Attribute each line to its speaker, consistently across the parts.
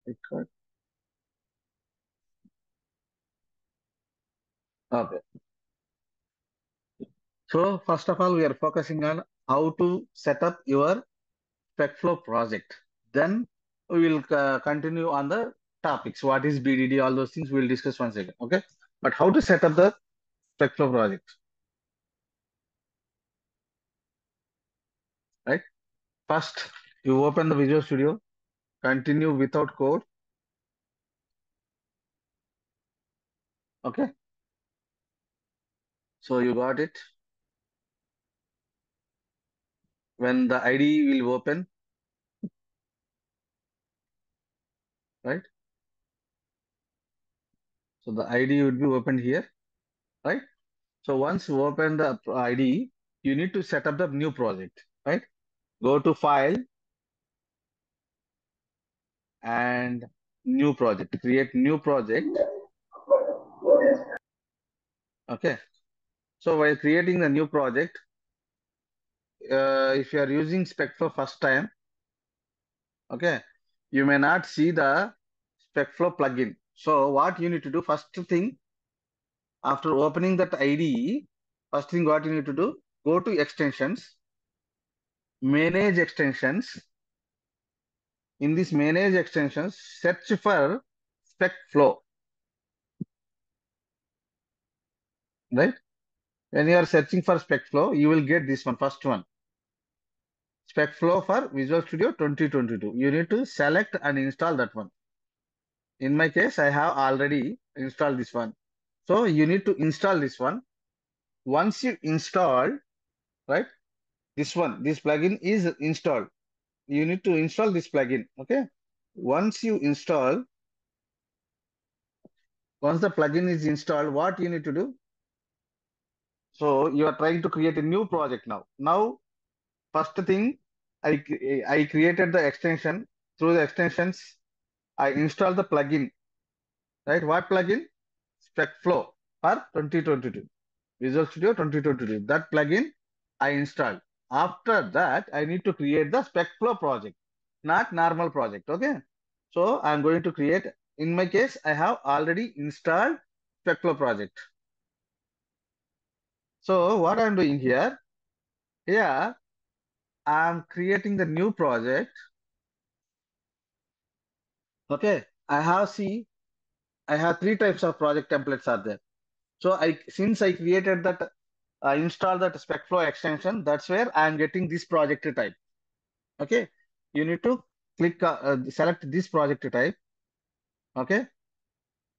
Speaker 1: Record. Okay. So first of all, we are focusing on how to set up your SpecFlow project. Then we will continue on the topics. What is BDD? All those things we'll discuss once again. Okay. But how to set up the SpecFlow project, right? First, you open the Visual Studio, continue without code. Okay. So you got it. When the IDE will open, right? So the IDE would be opened here, right? So once you open the IDE, you need to set up the new project, right? Go to File and New Project. Create new project. Okay. So while creating the new project, if you are using SpecFlow first time, okay, you may not see the SpecFlow plugin. So what you need to do, first thing, after opening that IDE, first thing what you need to do, go to extensions, manage extensions. In this manage extensions, search for SpecFlow, right? When you are searching for SpecFlow, you will get this one, first one. SpecFlow for Visual Studio 2022. You need to select and install that one. In my case, I have already installed this one. So you need to install this one. Once you install, right, this one, this plugin is installed. You need to install this plugin, okay? Once you install, once the plugin is installed, what you need to do? So you are trying to create a new project now. Now, first thing, I created the extension. Through the extensions, I installed the plugin, right? What plugin? SpecFlow for 2022. Visual Studio 2022. That plugin I installed. After that, I need to create the SpecFlow project, not normal project. Okay. So I'm going to create, in my case, I have already installed SpecFlow project. So what I'm doing here, I'm creating the new project. Okay. I have three types of project templates are there. So since I created that, I installed that SpecFlow extension, that's where I'm getting this project type. Okay. You need to select this project type. Okay.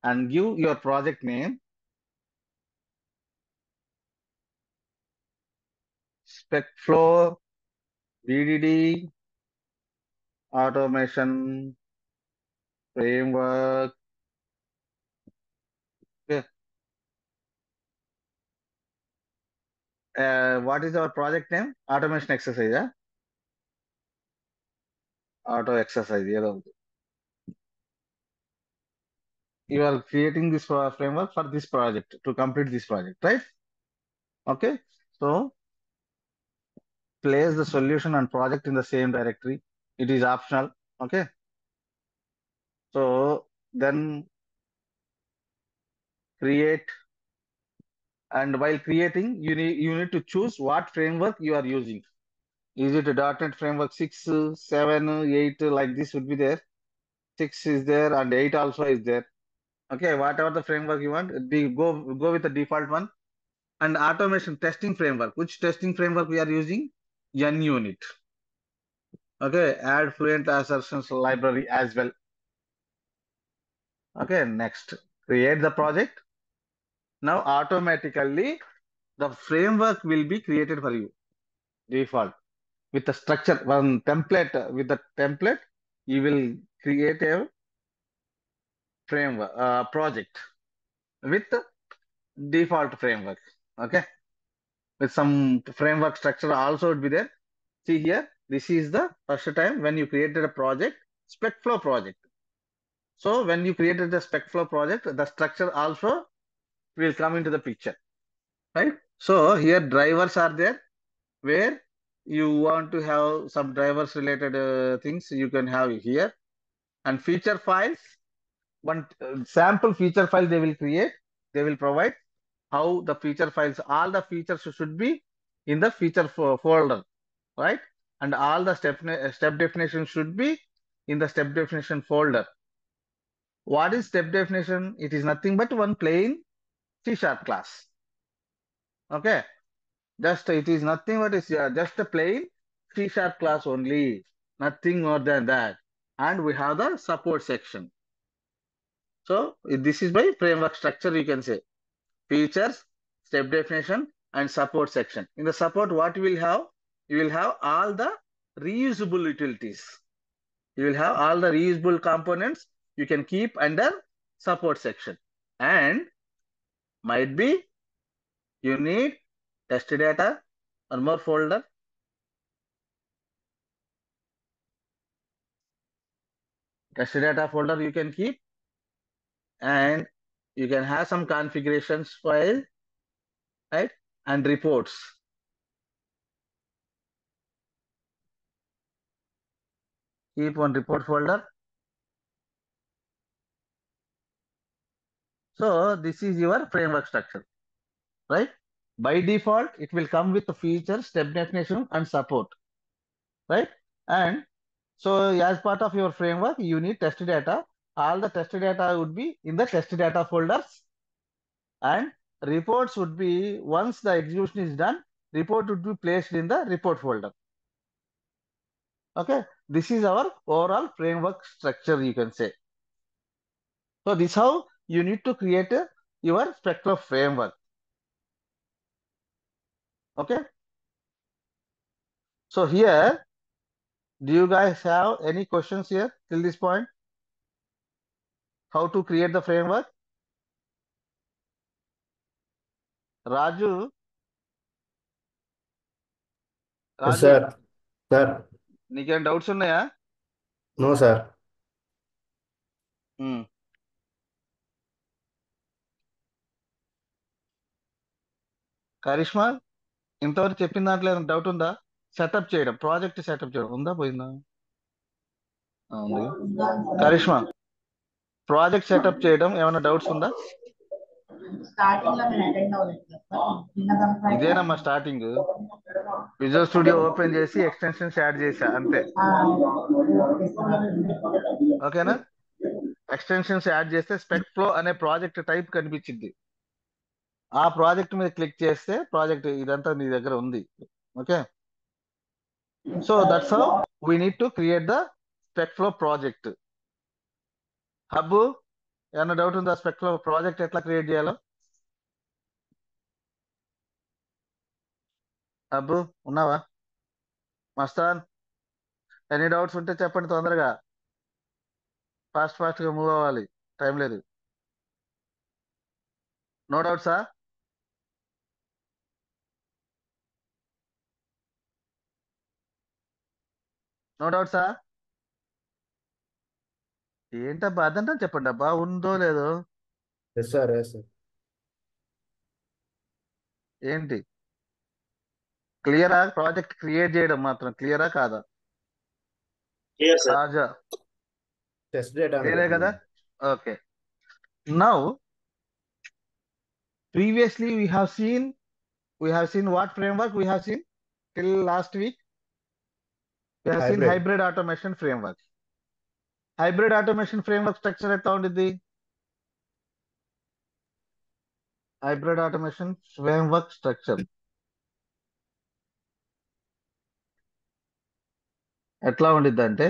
Speaker 1: And give your project name, SpecFlow BDD automation framework. Okay. What is our project name? Automation exercise. Yeah? Auto exercise. Yeah. You are creating this framework for this project to complete this project, right? Okay. So place the solution and project in the same directory. It is optional. Okay. So then create, and while creating, you need to choose what framework you are using. Is it a .NET framework 6, 7, 8, like this would be there. 6 is there and 8 also is there. Okay, whatever the framework you want, go with the default one. And automation testing framework. Which testing framework we are using? NUnit. Okay, add Fluent assertions library as well. Okay, next, create the project. Now automatically the framework will be created for you, default, with the structure, one template. With the template, you will create a framework project with the default framework. Okay, with some framework structure also would be there. See here, this is the first time when you created a project, SpecFlow project. So when you created the SpecFlow project, the structure also will come into the picture, right? So here drivers are there, where you want to have some drivers related things, you can have here. and feature files. One sample feature file they will create. They will provide how the feature files, all the features should be in the feature folder, right? And all the step definition should be in the step definition folder. What is step definition? It is nothing but one plain C# class. Okay, just it is nothing but it's just a plain C# class only, nothing more than that. And we have the support section. So this is by framework structure, you can say features, step definition, and support section. In the support, what you will have? You will have all the reusable utilities. You will have all the reusable components you can keep under support section. And might be you need test data, one more folder. Test data folder you can keep, and you can have some configurations file, right? And reports. Keep one report folder. So this is your framework structure, right? By default, it will come with the feature, step definition, and support, right? And so as part of your framework, you need test data. All the test data would be in the test data folders, and reports would be, once the execution is done, report would be placed in the report folder. Okay, this is our overall framework structure, you can say. So this is how you need to create your Spectrum framework. Okay. So here, do you guys have any questions here till this point? How to create the framework? Raju,
Speaker 2: Yes,
Speaker 1: Raju,
Speaker 2: sir. Sir.
Speaker 1: నీకేం doubts ఉన్నాయా?
Speaker 2: No, sir.
Speaker 1: Karishma, ఇంతవరకు చెప్పిన దాంట్లో ఏమైనా doubt ఉందా? Setup చేయడం, project setup చేయడం ఉందా, పోయిందా? ఉంది. కరిష్మా, ప్రాజెక్ట్ సెటప్ చేయడం ఏమైనా డౌట్స్ ఉందా? ఇదేనమ్మా స్టార్టింగ్. విజువల్ స్టూడియో ఓపెన్ చేసి ఎక్స్టెన్షన్స్ యాడ్ చేసా అంతే. ఓకేనా? ఎక్స్టెన్షన్స్ యాడ్ చేస్తే స్పెక్ ఫ్లో అనే ప్రాజెక్ట్ టైప్ కనిపించింది. ఆ ప్రాజెక్ట్ మీద క్లిక్ చేస్తే ప్రాజెక్ట్ ఇదంతా నీ దగ్గర ఉంది. Okay, so that's how we need to create the spec flow project. Hub, ఏమన్నా డౌట్ ఉందా? స్పెక్ ఫ్లో ప్రాజెక్ట్ ఎట్లా క్రియేట్ చేయాలో? హబ్ ఉన్నావా? మస్తాన్, ఎనీ డౌట్స్ ఉంటే చెప్పండి తొందరగా. ఫాస్ట్ గా మూవ్ అవ్వాలి, టైం లేదు. నో డౌట్సా? నో డౌట్సా? ఏంటబ్బా అదంతా చెప్పండి అబ్బా, ఉందో లేదో.
Speaker 2: Yes, sir. Yes, sir.
Speaker 1: ఏంటి క్లియరా? ప్రాజెక్ట్ క్రియేట్ చేయడం మాత్రం క్లియరా కాదా?
Speaker 3: Clear, sir.
Speaker 1: రాజా
Speaker 2: Test data.
Speaker 1: క్లియరే కదా? Okay, now previously we have seen what framework we have seen till last week? We have seen hybrid automation framework. Hybrid automation framework structure ఎట్లా ఉండిద్ది? Hybrid automation framework structure ఎట్లా ఉండిద్ది అంటే,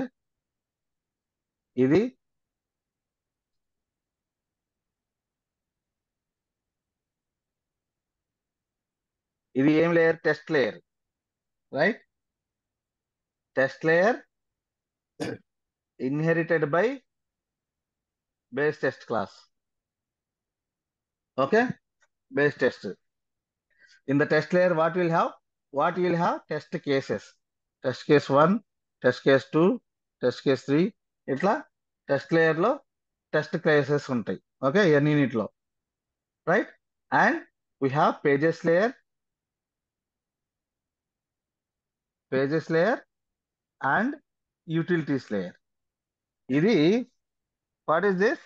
Speaker 1: ఇది ఏం layer? Test layer, right? Test layer inherited by base test class. Okay, base test. In the test layer, what will have? What will have? Test cases. Test case 1, test case 2, test case 3. ఇట్లా test layer లో test cases ఉంటాయి. Okay, unit లో, right? And we have pages layer and utilities layer. ఇది what is this?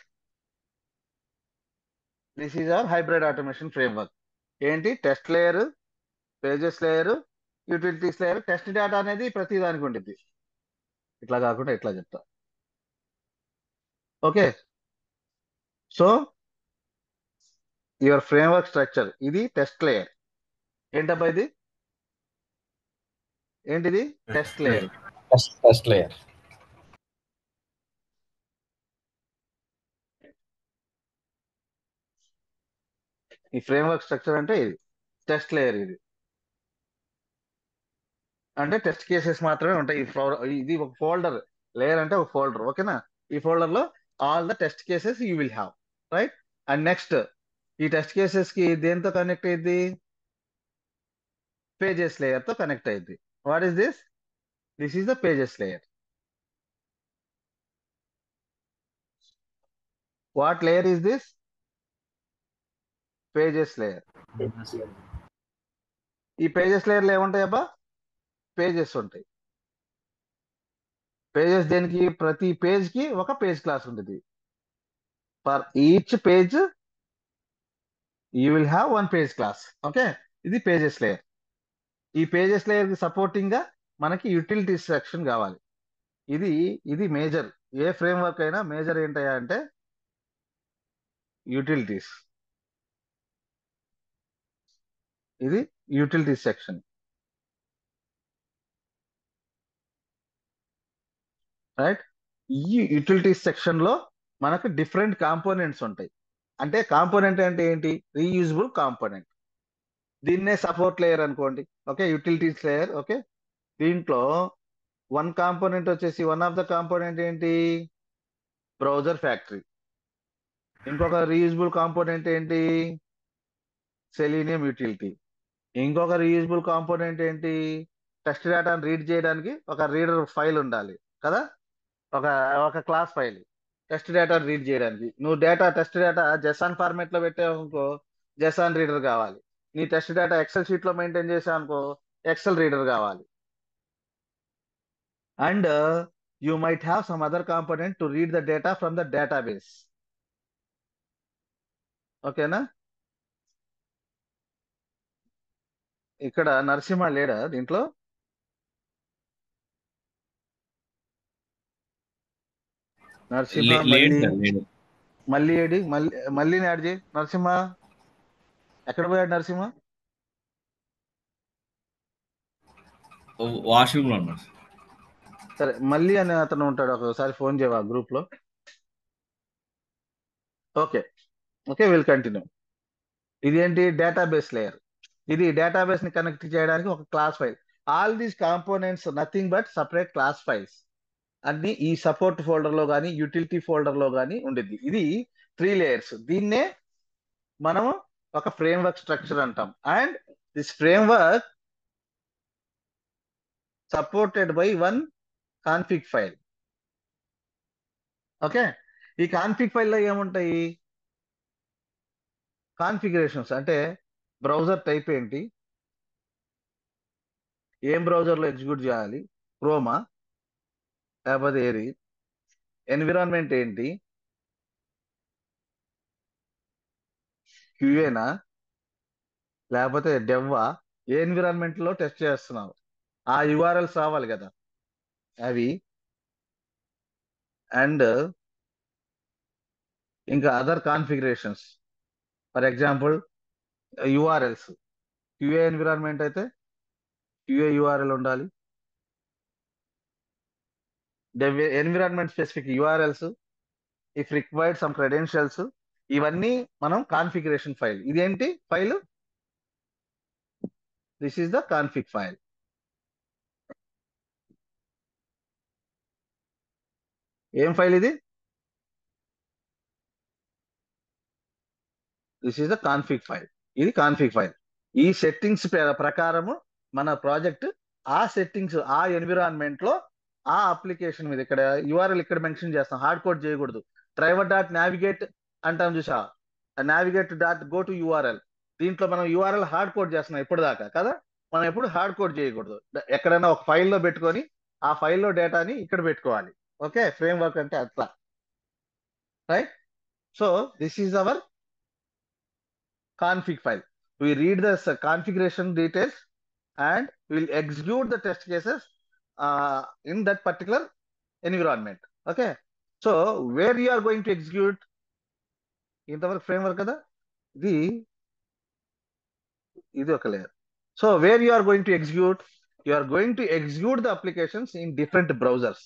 Speaker 1: This is our hybrid automation framework. ఏంటి? Test layer, pages layer, utilities layer. Test data అనేది ప్రతి దానికి ఉంటుంది. ఇట్లా కాకుండా ఇట్లా చెప్తా. Okay, so your framework structure ఇది టెస్ట్ లేయర్. ఏంటబ్బా ఇది? ఏంటిది? Test layer.
Speaker 2: Test layer.
Speaker 1: ఈ ఫ్రేమ్వర్క్ స్ట్రక్చర్ అంటే ఇది టెస్ట్ లేయర్. ఇది అంటే టెస్ట్ కేసెస్ మాత్రమే ఉంటాయి. ఇది ఒక ఫోల్డర్. లేయర్ అంటే ఒక ఫోల్డర్. ఓకేనా? ఈ ఫోల్డర్ లో all the test cases you will have, right? And next ఈ టెస్ట్ కేసెస్ కి దేంతో కనెక్ట్ అయ్యింది? పేజెస్ లేయర్ తో కనెక్ట్ అయ్యింది. What is this? This is the pages layer. What layer is this? Pages layer. ఈ pages లేయర్లు ఏముంటాయి అబ్బా? Pages ఉంటాయి. పేజెస్ దేనికి? ప్రతి పేజ్ కి ఒక పేజ్ క్లాస్ ఉంటుంది. For each page you will have one page class. Okay, ఇది పేజెస్ లేయర్. ఈ పేజెస్ లేయర్ కి సపోర్టింగ్ గా మనకి యూటిలిటీస్ సెక్షన్ కావాలి. ఇది మేజర్. ఏ ఫ్రేమ్వర్క్ అయినా మేజర్ ఏంటయ్యా అంటే యూటిలిటీస్. ఇది యూటిలిటీస్ సెక్షన్, రైట్? ఈ యూటిలిటీస్ సెక్షన్ లో మనకు డిఫరెంట్ కాంపోనెంట్స్ ఉంటాయి. అంటే కాంపోనెంట్ అంటే ఏంటి? Reusable component. దీన్నే సపోర్ట్ లేయర్ అనుకోండి. Okay, utilities layer. ఓకే, దీంట్లో వన్ కాంపోనెంట్ వచ్చేసి వన్ ఆఫ్ ద కాంపోనెంట్ ఏంటి? Browser factory. ఇంకొక రీయూజబుల్ కాంపోనెంట్ ఏంటి? Selenium utility. ఇంకొక రీయూజబుల్ కాంపోనెంట్ ఏంటి? టెస్ట్ డేటాను రీడ్ చేయడానికి ఒక రీడర్ ఫైల్ ఉండాలి కదా, ఒక ఒక class file. Test data read చేయడానికి నువ్వు టెస్ట్ డేటా జెసాన్ ఫార్మాట్ లో పెట్టావు అనుకో, జెసాన్ రీడర్ కావాలి. నీ టెస్ట్ డేటా ఎక్సెల్ షీట్ లో మెయింటైన్ చేసావు అనుకో, ఎక్సెల్ రీడర్ కావాలి. And you might have some other component to read the data from the database. ఓకేనా? ఇక్కడ నరసింహ లేడా దీంట్లో? నరసింహ మళ్ళీ ఏడి? మళ్ళీని యాడ్ చేయి. నరసింహ ఎక్కడ పోయాడు? నరసింహ
Speaker 4: వాష్రూమ్ లో ఉన్నాడు.
Speaker 1: సరే, మళ్ళీ అని అతను ఉంటాడు, ఒకసారి ఫోన్ చేయవా గ్రూప్ లో? Okay, okay, will continue. ఇది ఏంటి? Database layer. ఇది డేటాబేస్ ని కనెక్ట్ చేయడానికి ఒక class file. All these components nothing but separate class files. అన్ని ఈ సపోర్ట్ ఫోల్డర్ లో కానీ యూటిలిటీ ఫోల్డర్ లో కానీ ఉండిద్ది. ఇది 3 లేయర్స్. దీన్నే మనము ఒక ఫ్రేమ్వర్క్ స్ట్రక్చర్ అంటాం. And this framework supported by one config file. Okay, ఈ కాన్ఫిగ్ ఫైల్లో ఏముంటాయి? కాన్ఫిగరేషన్స్ అంటే బ్రౌజర్ టైప్ ఏంటి, ఏం బ్రౌజర్లో ఎగ్జిక్యూట్ చేయాలి, క్రోమా లేకపోతే ఏది, ఎన్విరాన్మెంట్ ఏంటి, క్యూఏనా లేకపోతే డెవ్వా, ఏ ఎన్విరాన్మెంట్ లో టెస్ట్ చేస్తున్నావు, ఆ యుఆర్ఎల్స్ రావాలి కదా అవి. అండ్ ఇంకా other configurations. For example URLs. QA environment అయితే క్యూఏ యుఆర్ఎల్ ఉండాలి. Dev environment specific URLs, if required some credentials. ఇవన్నీ మనం కాన్ఫిగరేషన్ ఫైల్. ఇదేంటి file? This is the config file. ఏం ఫైల్ ఇది? This is the config file. ఇది config file. ఈ settings ప్రకారము మన ప్రాజెక్ట్ ఆ సెట్టింగ్స్ ఆ ఎన్విరాన్మెంట్ లో ఆ అప్లికేషన్ మీద, ఇక్కడ యూఆర్ఎల్ ఇక్కడ మెన్షన్ చేస్తాం, హార్డ్ కోడ్ చేయకూడదు. డ్రైవర్ డాట్ నావిగేట్ అంటాం చూసా, navigate dot go to URL. దీంట్లో మనం యూఆర్ఎల్ హార్డ్ కోడ్ చేస్తున్నాం ఇప్పటిదాకా కదా, మనం ఎప్పుడు హార్డ్ కోడ్ చేయకూడదు. ఎక్కడైనా ఒక ఫైల్లో పెట్టుకొని ఆ ఫైల్లో డేటాని ఇక్కడ పెట్టుకోవాలి. ఓకే, ఫ్రేమ్ వర్క్ అంటే అట్లా. right? So this is our config file. We read the configuration details and we'll execute the test cases in that particular environment. Okay. So where you are going to execute in the framework kada ఇది ఒక layer. So where you are going to execute, you are going to execute the applications in different browsers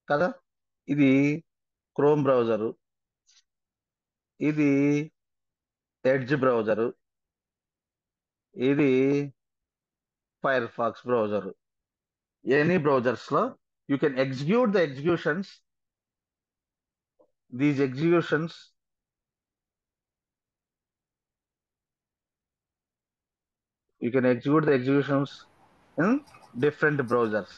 Speaker 1: కదా. ఇది Chrome browser, ఇది Edge browser, ఇది Firefox browser. Any browsers లో you can execute the executions, these executions you can execute the executions in different browsers.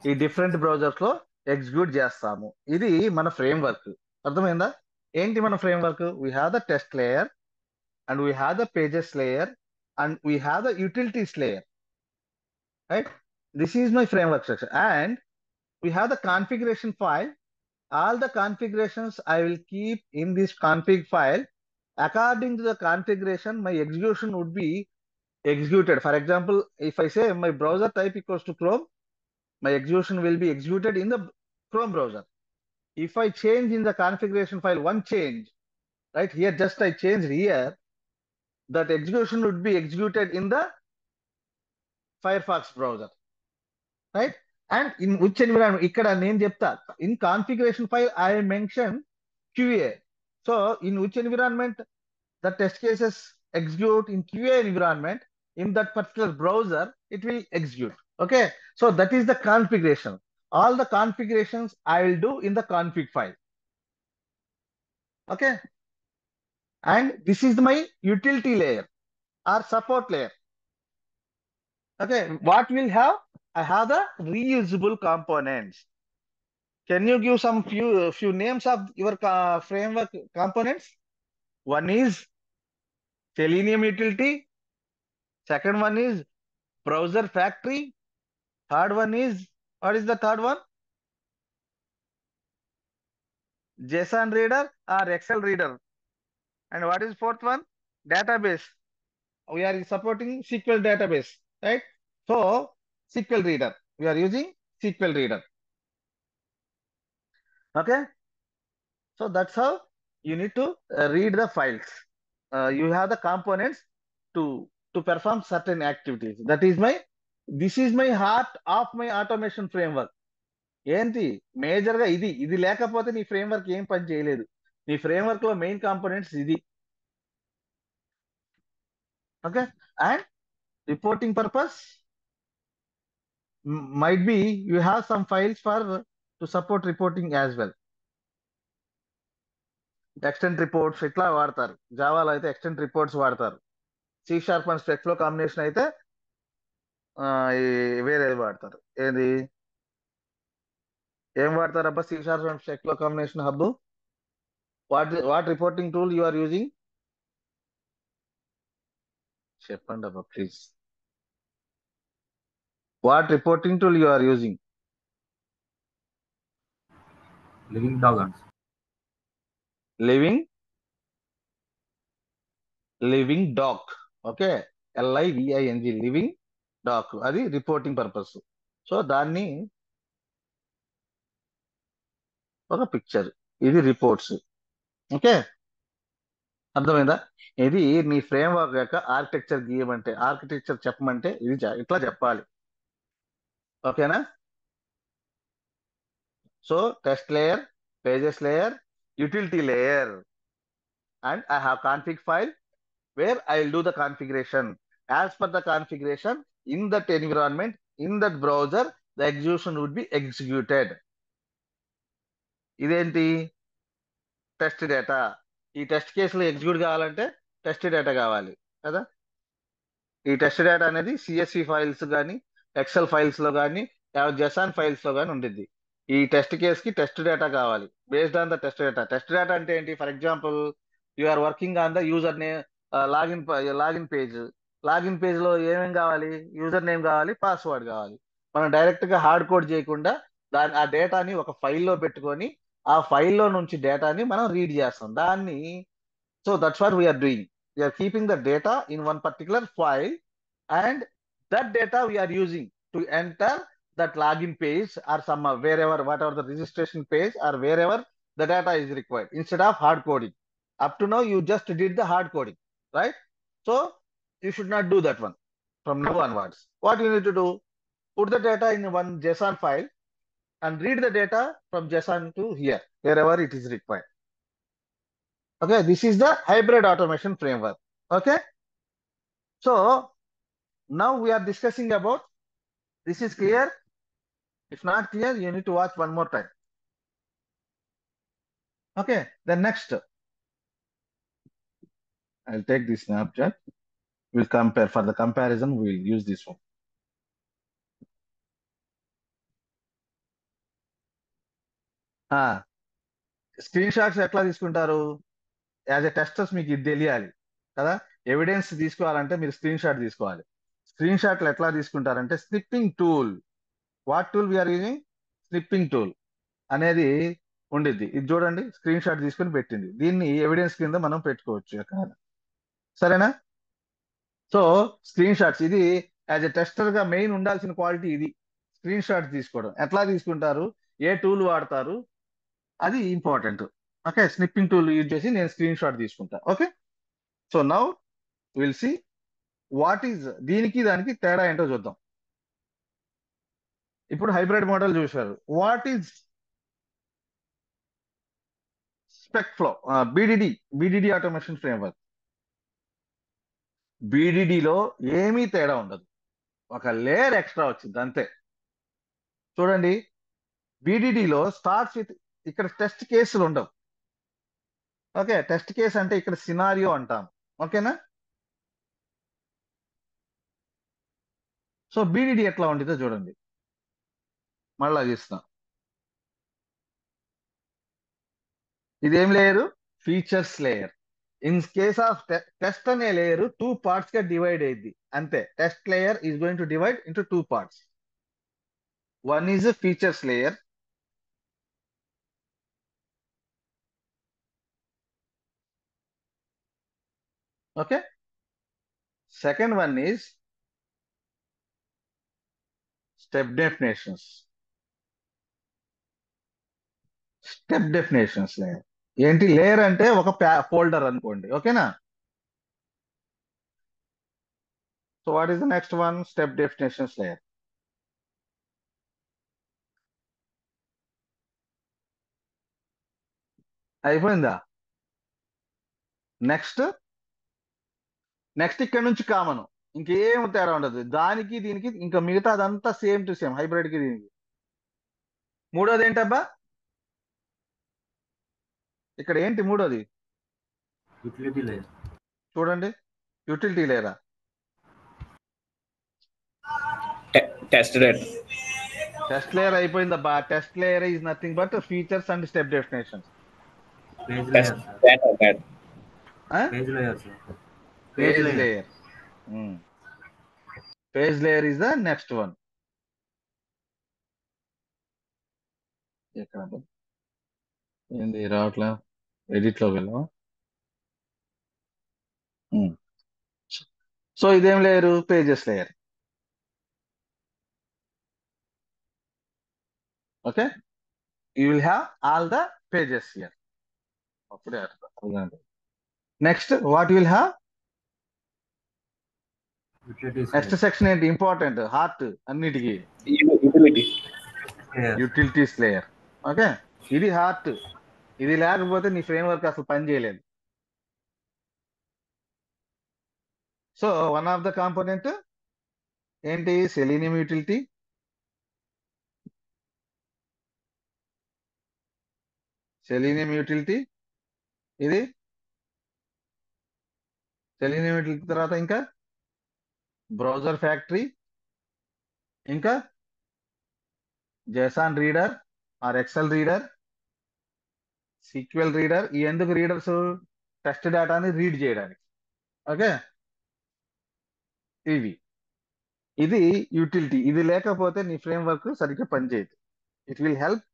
Speaker 1: ఈ different browsers లో execute చేస్తాము. ఇది మన ఫ్రేమ్వర్క్. అర్థమైందా? ఏంటి మన framework? We have the test layer and we have the pages layer and we have the utilities layer, right? This is my framework structure and we have the configuration file. All the configurations I will keep in this config file. According to the configuration, my execution would be executed. For example, if I say my browser type equals to Chrome, my execution will be executed in the Chrome browser. If I change in the configuration file one change, right here, just I changed here, that execution would be executed in the Firefox browser, right? And in which environment? Ikkada name chepta. In configuration file, I mentioned QA. So in which environment the test cases execute in QA environment, in that particular browser, it will execute. Okay. So that is the configuration. All the configurations I will do in the config file. Okay. And this is my utility layer or support layer. Okay. What will have? I have the reusable components. Can you give some few names of your framework components? One is Selenium utility. Second one is browser factory. Third one is, what is the third one? JSON reader or Excel reader. And what is fourth one? Database. We are supporting SQL database, right? So SQL reader, we are using SQL reader. Okay. So that's how you need to read the files. You have the components to perform certain activities. This is my heart of my automation framework. ఏంటి major గా ఇది లేకపోతే నీ framework ఏం పని చేయలేదు. నీ framework లో మెయిన్ కాంపోనెంట్స్ ఇది. Okay. And reporting purpose might be you have some files for to support reporting as well. Extent reports ఇట్లా వాడతారు. జావాలో అయితే ఎక్స్టెంట్ రిపోర్ట్స్ వాడతారు. C# అండ్ స్పెక్ఫ్లో కాంబినేషన్ అయితే వేరేది వాడతారు. ఏం వాడతారు అబ్బా? C# అండ్ స్పెక్ఫ్లో కాంబినేషన్ హబ్. What reporting tool you are using? చెప్పండి అబ్బా please. What reporting tool you are using?
Speaker 4: Living doc అండి.
Speaker 1: Living doc. Okay. LIVING living doc. అది రిపోర్టింగ్ పర్పస్. సో దాన్ని ఒక పిక్చర్, ఇది రిపోర్ట్స్. ఓకే. అర్థమైందా? ఇది నీ ఫ్రేమ్వర్క్ యొక్క ఆర్కిటెక్చర్ గీయమంటే, ఆర్కిటెక్చర్ చెప్పమంటే ఇది ఇట్లా చెప్పాలి. ఓకేనా? So test layer, pages layer, utility layer, and I have config file where I will do the configuration. As per the configuration in that environment, in that browser, the execution would be executed. ఇదేంటి? Test data. ఈ test కేసులో execute కావాలంటే test data కావాలి కదా. ఈ test data అనేది CSV files కానీ, Excel files లో కానీ, JSON ఫైల్స్ లో కానీ ఉండిద్ది. ఈ టెస్ట్ కేస్ కి టెస్ట్ డేటా కావాలి. Based on the test data. Test data అంటే ఏంటి? For example you are working on the user name login page. Login page లో ఏమేం కావాలి? యూజర్ నేమ్ కావాలి, పాస్వర్డ్ కావాలి. మనం డైరెక్ట్ గా హార్డ్ కోడ్ చేయకుండా ఆ డేటాని ఒక ఫైల్లో పెట్టుకొని ఆ ఫైల్లో నుంచి డేటాని మనం రీడ్ చేస్తాం దాన్ని. So that's what we're doing. We're keeping the data in one particular file and that data we are using to enter that login page or some wherever, whatever the registration page or wherever the data is required, instead of hard coding. Up to now you just did the hard coding, right? So you should not do that one from now onwards. What you need to do, put the data in one JSON file and read the data from JSON to here wherever it is required. Okay, this is the hybrid automation framework. Okay, so now we are discussing about, this is clear? If not clear, you need to watch one more time. Okay, then next, I'll take this snapshot. We'll compare. For the comparison, we'll use this one. Screen shots ఎట్లా తీసుకుంటారు? As a testers మీకు ఇది తెలియాలి కదా. Evidence తీసుకోవాలంటే మీరు screen shot తీసుకోవాలి. Screen షాట్లు ఎట్లా తీసుకుంటారంటే snipping tool. What tool we are using? Snipping tool అనేది ఉండిద్ది. ఇది చూడండి, స్క్రీన్ షాట్ తీసుకుని పెట్టింది. దీన్ని ఎవిడెన్స్ కింద మనం పెట్టుకోవచ్చు ఎక్కడ, సరేనా? సో స్క్రీన్ షాట్స్, ఇది యాజ్ ఎ టెస్టర్ గా మెయిన్ ఉండాల్సిన క్వాలిటీ ఇది. స్క్రీన్ షాట్స్ తీసుకోవడం ఎట్లా తీసుకుంటారు, ఏ టూల్ వాడతారు, అది important. Okay, snipping tool use చేసి నేను స్క్రీన్ షాట్ తీసుకుంటా. Okay, so now will see what is దీనికి దానికి తేడా ఏంటో చూద్దాం. ఇప్పుడు హైబ్రిడ్ మోడల్ చూశారు. What is SpecFlow? BDD automation framework. బీడీడీలో ఏమీ తేడా ఉండదు, ఒక లేయర్ ఎక్స్ట్రా వచ్చింది అంతే. చూడండి, బీడీడీలో స్టార్ట్స్ విత్, ఇక్కడ టెస్ట్ కేసులు ఉండవు. ఓకే, టెస్ట్ కేస్ అంటే ఇక్కడ సినారియో అంటాం. ఓకేనా? సో బీడీడీ ఎట్లా ఉండిదో చూడండి, మళ్ళా చూస్తాం. ఇదేం layer? Features layer. In case of test అనే లేయర్ 2 parts గా డివైడ్ అయ్యింది అంతే. Test layer is going to divide into 2 parts. One is features layer, okay. Second one is step definitions. Step definitions layer ఏంటి? Layer అంటే ఒక folder అనుకోండి, ఓకేనా? So what is the next one? Step definitions layer. అయిపోయిందా? Next ఇక్కడ నుంచి common, ఇంకేం తేడా ఉండదు దానికి దీనికి, ఇంకా మిగతా అదంతా సేమ్ టు సేమ్ హైబ్రిడ్ కి దీనికి. మూడోది ఏంటబ్బా? ఇక్కడ ఏంటి మూడోది?
Speaker 4: Utility layer.
Speaker 1: చూడండి, యూటిలిటీ లేయరా?
Speaker 5: Test data.
Speaker 1: టెస్ట్ లేయర్ అయిపోయిందబ్బా. Test layer is nothing but features and step definitions.
Speaker 4: Page
Speaker 5: test
Speaker 4: layer sir.
Speaker 5: Data.
Speaker 4: Page layer sir.
Speaker 1: Page layer. Page layer is the next one. ఎక్కడ ఏంది రావట్లా? Edit లోకి వెళ్ళావా? So ఇదేం layer? Pages layer. Okay, you will have all the pages here. అప్పుడే అర్థం. Next what will have?
Speaker 4: Utilities
Speaker 1: next section ఏంటి? Important, heart అన్నిటికీ,
Speaker 5: utility.
Speaker 4: Layer.
Speaker 1: Utilities layer. Okay, ఇది హార్ట్. ఇది లేకపోతే నీ ఫ్రేమ్ వర్క్ అసలు పని చేయలేదు. So one of the component ఏంటి? Selenium utility. సెలీనియం యూటిలిటీ ఇది. సెలీనియం యూటిలిటీ తర్వాత ఇంకా బ్రౌజర్ ఫ్యాక్టరీ, ఇంకా JSON reader or Excel reader, SQL reader. ఈ ఎందుకు రీడర్స్? టెస్ట్ డేటాని రీడ్ చేయడానికి. ఓకే, ఇది యూటిలిటీ. ఇది లేకపోతే నీ ఫ్రేమ్ వర్క్ సరిగ్గా పనిచేయదు. It will help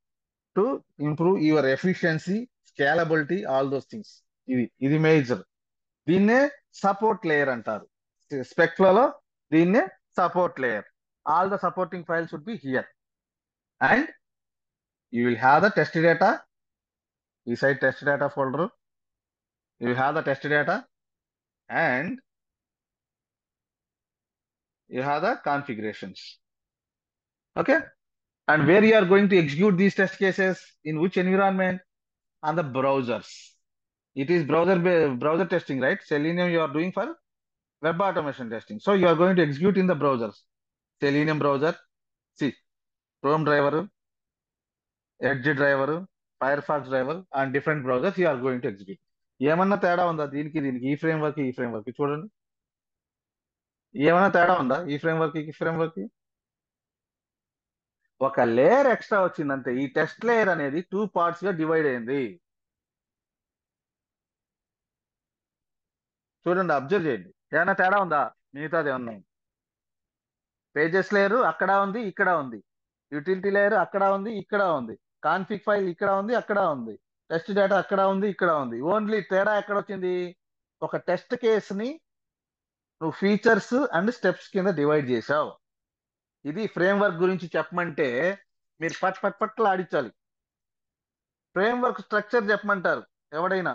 Speaker 1: to improve your efficiency, scalability, all those things. ఇది మేజర్. దీన్నే సపోర్ట్ లేయర్ అంటారు. స్పెక్ట్రాలో దీన్నే support layer. All the supporting files would be here and you will have the test data. ఈ side test data folder, you will have the test data and you have the configurations. Okay, and where you are going to execute these test cases, in which environment? On the browsers. It is browser testing, right? Selenium you are doing for web automation testing, so you are going to execute in the browsers. Selenium browser, see, Chrome driver, Edge driver, Firefox driver, and different browsers you are going to execute. ఏమన్నా తేడా ఉందా దీనికి ఈ framework చూడండి, ఏమన్నా తేడా ఉందా ఈ ఫ్రేమ్వర్క్? ఒక లేయర్ ఎక్స్ట్రా వచ్చిందంటే ఈ టెస్ట్ లేయర్ అనేది 2 parts గా డివైడ్ అయింది. చూడండి, అబ్జర్వ్ చేయండి, ఏమైనా తేడా ఉందా? మిగతాది ఏమన్నా? పేజెస్ లేయర్ అక్కడ ఉంది, ఇక్కడ ఉంది. యూటిలిటీ లేయర్ అక్కడ ఉంది, ఇక్కడ ఉంది. కాన్ఫిగ్ ఫైల్ ఇక్కడ ఉంది, అక్కడ ఉంది. టెస్ట్ డేటా అక్కడ ఉంది, ఇక్కడ ఉంది. ఓన్లీ తేడా ఎక్కడ వచ్చింది? ఒక టెస్ట్ కేసుని నువ్వు ఫీచర్స్ అండ్ స్టెప్స్ కింద డివైడ్ చేసావు. ఇది ఫ్రేమ్వర్క్ గురించి చెప్పమంటే మీరు పట్ల ఆడించాలి. ఫ్రేమ్వర్క్ స్ట్రక్చర్ చెప్పమంటారు ఎవడైనా.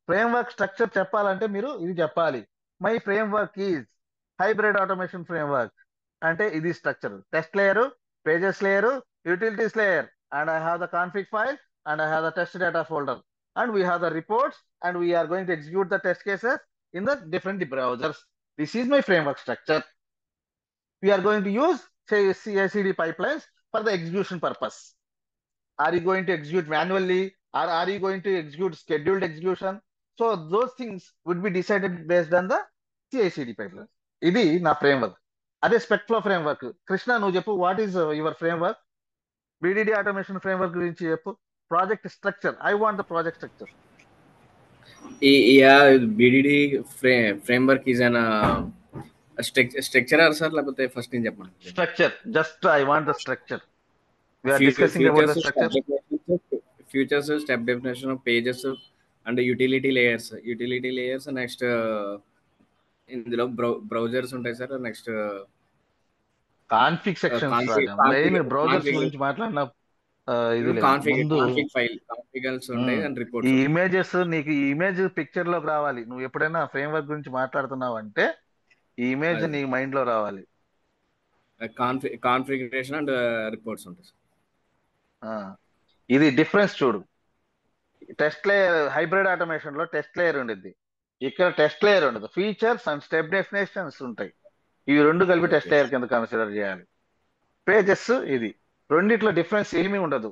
Speaker 1: ఫ్రేమ్వర్క్ స్ట్రక్చర్ చెప్పాలంటే మీరు ఇది చెప్పాలి. My framework is hybrid automation framework అంటే ఇది structure. Test layer, pages layer, utilities layer, and I have the config file, and I have the test data folder, and we have the reports, and we are going to execute the test cases in the different browsers. This is my framework structure. We are going to use, say, CI/CD pipelines for the execution purpose. Are you going to execute manually, or are you going to execute scheduled execution? So those things would be decided based on the CI/CD pipeline. ఇది నా framework. అదే spectro framework. Krishna, నువ్వు చెప్పు, what is your framework? BDD automation framework గురించి చెప్పు. Project structure, I want the project structure.
Speaker 5: Yeah, BDD framework is an structure sir, లేకపోతే first నేను చెప్పండి.
Speaker 1: Structure, just I want the structure. We are discussing about the structure.
Speaker 5: Futures, step definition of pages, and utility layers. Next, ఇందులో browsers ఉంటాయి sir. Next
Speaker 1: config sections. Main browsers గురించి మాట్లాడిన ఇది
Speaker 5: config file కాన్ఫిగర్స్ ఉంటాయి and reports.
Speaker 1: ఈ images, నీకు ఈ image picture లోకి రావాలి. నువ్వు ఎప్పుడైనా ఫ్రేమ్వర్క్ గురించి మాట్లాడుతున్నావు అంటే ఈ ఇమేజ్ నీ మైండ్ లో రావాలి.
Speaker 5: కాన్ఫిగరేషన్ అండ్ రిపోర్ట్స్ ఉంటాయి సార్.
Speaker 1: ఇది డిఫరెన్స్ చూడు. టెస్ట్ లేయర్, హైబ్రిడ్ ఆటోమేషన్ లో టెస్ట్ లేయర్ ఉండిద్ది, ఇక్కడ టెస్ట్ లేయర్ ఉండదు. ఫీచర్స్ అండ్ స్టెప్ డెఫినేషన్స్ ఉంటాయి. ఇవి రెండు కలిపి టెస్ట్ లేయర్ కింద కన్సిడర్ చేయాలి. పేజెస్, ఇది రెండిట్లో డిఫరెన్స్ ఏమీ ఉండదు.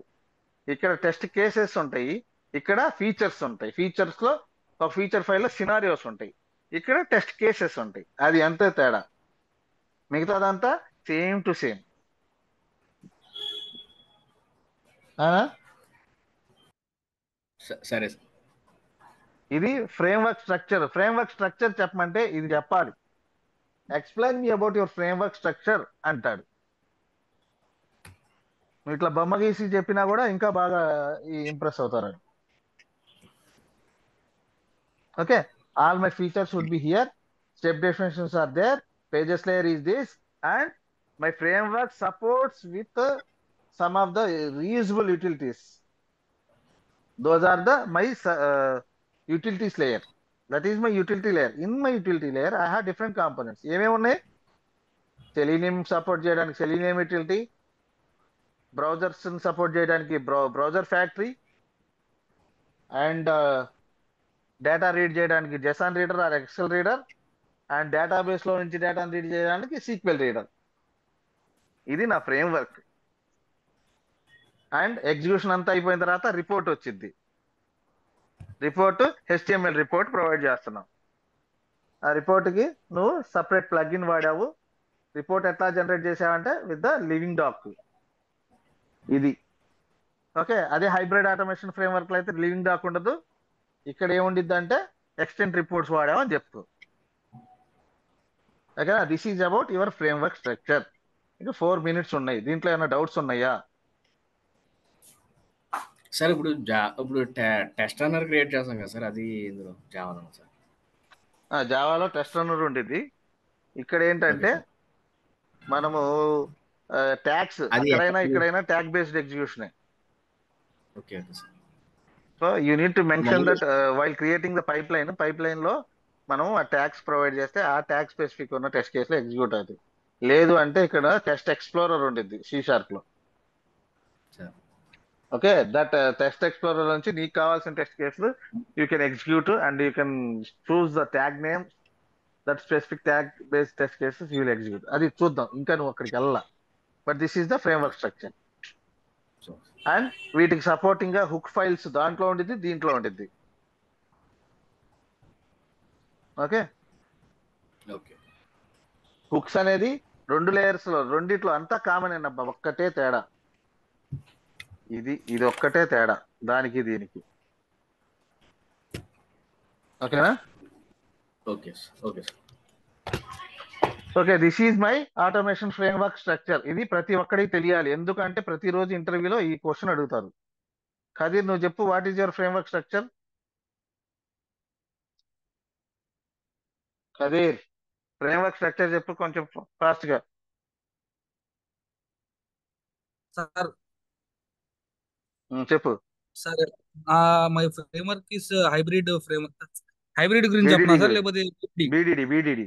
Speaker 1: ఇక్కడ టెస్ట్ కేసెస్ ఉంటాయి, ఇక్కడ ఫీచర్స్ ఉంటాయి. ఫీచర్స్ లో ఒక ఫీచర్ ఫైల్ లో సినారియోస్ ఉంటాయి, ఇక్కడ టెస్ట్ కేసెస్ ఉంటాయి. అది అంతే తేడా, మిగతాదంతా సేమ్ టు సేమ్.
Speaker 5: సరే సార్.
Speaker 1: ఇది ఫ్రేమ్వర్క్ స్ట్రక్చర్. ఫ్రేమ్వర్క్ స్ట్రక్చర్ చెప్పమంటే ఇది చెప్పాలి. Explain me about your framework structure అంటాడు. నువ్వు ఇట్లా బొమ్మ గీసి చెప్పినా కూడా ఇంకా బాగా ఇంప్రెస్ అవుతారు. Okay, all my features would be here, step definitions are there, pages layer is this, and my framework supports with some of the reusable utilities. Those are the my utilities layer. That is my utility layer. In my utility layer I have different components. ఏమేమి ఉన్నాయి? Selenium support చేయడానికి Selenium utility, browsers support చేయడానికి browser factory, and data read చేయడానికి JSON reader or Excel reader, and database లో నుంచి డేటాను read చేయడానికి SQL reader. ఇది నా ఫ్రేమ్వర్క్. అండ్ ఎగ్జిక్యూషన్ అంతా అయిపోయిన తర్వాత రిపోర్ట్ వచ్చింది. రిపోర్ట్ HTML రిపోర్ట్ ప్రొవైడ్ చేస్తున్నాం. ఆ రిపోర్ట్కి నువ్వు సపరేట్ ప్లగ్ఇన్ వాడావు. రిపోర్ట్ ఎట్లా జనరేట్ చేసావంటే విత్ ద లివింగ్ డాక్. ఇది ఓకే. అదే హైబ్రిడ్ ఆటోమేషన్ ఫ్రేమ్వర్క్ లో అయితే లివింగ్ డాక్ ఉండదు. ఇక్కడ ఏముండిద్ది అంటే ఎక్స్టెంట్ రిపోర్ట్స్ వాడామని చెప్తూ. Okay, this is about your framework structure. ఇంకా 4 minutes ఉన్నాయి. దీంట్లో ఏమైనా డౌట్స్ ఉన్నాయా?
Speaker 5: సార్ ఇప్పుడు ఇప్పుడు టెస్ట్ రన్నర్ క్రియేట్ చేస్తాం కదా సార్, అది ఇందులో జావాలో సార్.
Speaker 1: జావాలో టెస్ట్ రన్నర్ ఉండేది. ఇక్కడ
Speaker 5: ఓకే
Speaker 1: ఏంటంటే
Speaker 5: సార్.
Speaker 1: మనము ట్యాగ్స్
Speaker 5: అది
Speaker 1: అక్కడైనా ఇక్కడైనా tag based execution.
Speaker 5: Okay okay sir.
Speaker 1: So you need to mention
Speaker 5: మళ్ళీ
Speaker 1: that while creating the pipeline లో మనం ఆ ట్యాగ్స్ ప్రొవైడ్ చేస్తే ఆ ట్యాగ్ స్పెసిఫిక్ ఉన్న టెస్ట్ కేసులో ఎగ్జిక్యూట్ అవుతుంది. లేదు అంటే ఇక్కడ టెస్ట్ ఎక్స్ప్లోరర్ ఉండిద్ది C# లో.
Speaker 5: Sir
Speaker 1: okay, that test explorer నుంచి నీకు కావాల్సిన టెస్ట్ కేసులు you can execute and you can choose the tag name, that specific tag based test cases you will execute. అది చూద్దాం, ఇంకా నువ్వు అక్కడికి వెళ్ళా. But this is the framework structure.
Speaker 5: Sir
Speaker 1: and వీటికి సపోర్టింగ్ గా హుక్ ఫైల్స్ దాంట్లో ఉండిద్ది, దీంట్లో ఉండిద్ది. ఓకే,
Speaker 5: ఓకే
Speaker 1: హుక్స్ అనేది 2 లేయర్స్ లో రెండిట్లో అంతా కామన్ అబ్బా, ఒక్కటే తేడా ఇది ఒక్కటే తేడా దానికి దీనికి. ఓకేనా?
Speaker 5: Okay sir. Okay sir.
Speaker 1: Okay, this is my automation framework structure. ఇది ప్రతి ఒక్కడికి తెలియాలి, ఎందుకంటే ప్రతిరోజు ఇంటర్వ్యూలో ఈ క్వశ్చన్ అడుగుతారు. ఖదీర్, నువ్వు చెప్పు, what is your framework structure? Khadeer, framework structure చెప్పు కొంచెం ఫాస్ట్ గా.
Speaker 6: సార్
Speaker 1: చెప్పు.
Speaker 6: Sir my framework is hybrid framework. Hybrid గురించి చెప్పనా
Speaker 1: బీడీడీ
Speaker 6: సార్, లేకపోతే
Speaker 1: BDD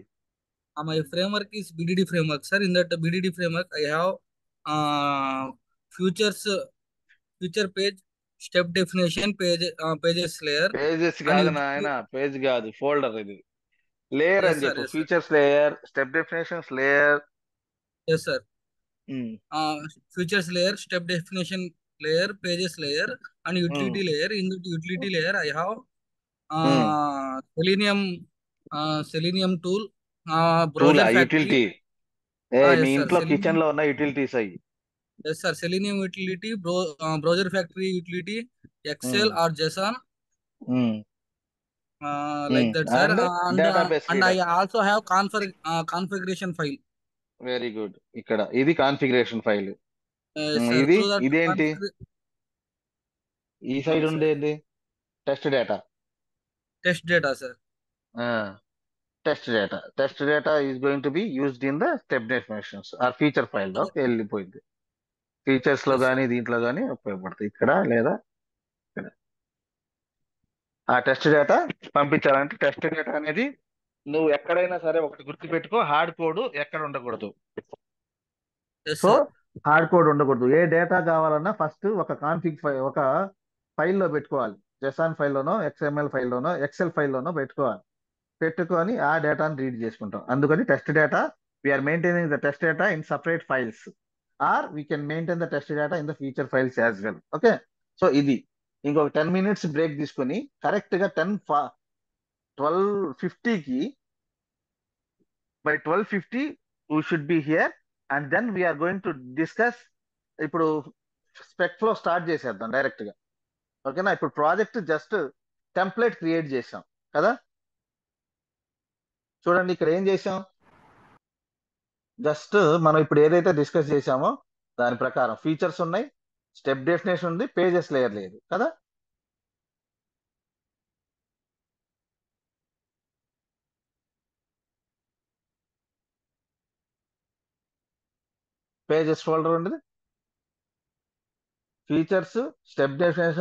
Speaker 6: my framework is BDD framework sir. In that BDD framework I have futures future page, step definition, pages layer
Speaker 1: pages
Speaker 6: and
Speaker 1: కాదు
Speaker 6: utility.
Speaker 1: నాయన, page కాదు, folder ఇది. Layer
Speaker 6: yes
Speaker 1: అని
Speaker 6: sir,
Speaker 1: చెప్పు.
Speaker 6: Yes sir,
Speaker 1: features layer, step definitions layer.
Speaker 6: Yes sir. Features layer, step definition layer, pages layer, and utility layer. In the utility layer, I have Selenium tool,
Speaker 1: టూలా
Speaker 6: browser factory.
Speaker 1: Utility? Me
Speaker 6: Yes sir,
Speaker 1: ఇంట్లో
Speaker 6: Selenium.
Speaker 1: Kitchen లో ఉన్న utilities అయ్యి.
Speaker 6: Yes sir, Selenium utility, browser factory utility, Excel or JSON, like that sir.
Speaker 1: And database
Speaker 6: And I
Speaker 1: reader.
Speaker 6: also have configuration file.
Speaker 1: Very good. ఇక్కడ ఇది configuration file.
Speaker 6: Sir,
Speaker 1: ఇది
Speaker 6: through that
Speaker 1: ఇదేంటి? ఈ side
Speaker 6: sir,
Speaker 1: ఉండేది test data.
Speaker 6: test data sir.
Speaker 1: Test data is going to be used in the step definitions or feature file లో వెళ్ళిపోయింది. Features లో
Speaker 6: Yes sir.
Speaker 1: కానీ దీంట్లో కానీ ఉపయోగపడుతుంది, ఇక్కడ లేదా ఇక్కడ. ఆ టెస్ట్ డేటా పంపించాలంటే టెస్ట్ డేటా అనేది నువ్వు ఎక్కడైనా సరే ఒకటి గుర్తుపెట్టుకో, హార్డ్ కోడ్ ఎక్కడ ఉండకూడదు.
Speaker 6: Yes
Speaker 1: so
Speaker 6: sir.
Speaker 1: Hard code ఉండకూడదు. ఏ డేటా కావాలన్నా ఫస్ట్ ఒక కాన్ఫిగ్ ఒక ఫైల్లో పెట్టుకోవాలి. జెసాన్ ఫైల్లోనో, XML ఫైల్లోనో, ఎక్సెల్ ఫైల్లోనో పెట్టుకొని ఆ డేటాను రీడ్ చేసుకుంటాం. అందుకని test data, we're maintaining the test data in separate files, or we can maintain the test data in the feature files as well. Okay, so ఇది ఇంకొక 10 minutes బ్రేక్ తీసుకుని కరెక్ట్ గా 12:50కి by 12:50 we should be here, and then we are going to discuss. ఇప్పుడు spec flow start చేసేద్దాం direct గా. ఓకేనా? ఇప్పుడు ప్రాజెక్ట్ జస్ట్ టెంప్లెట్ క్రియేట్ చేసాం కదా. చూడండి ఇక్కడ ఏం చేసాం, జస్ట్ మనం ఇప్పుడు ఏదైతే డిస్కస్ చేసామో దాని ప్రకారం ఫీచర్స్ ఉన్నాయి, స్టెప్ డెఫినేషన్ ఉంది, పేజెస్ లేయర్ లేదు కదా. పేజెస్ ఫోల్డర్ ఉండదు, ఫీచర్స్, స్టెప్ డెఫినేషన్,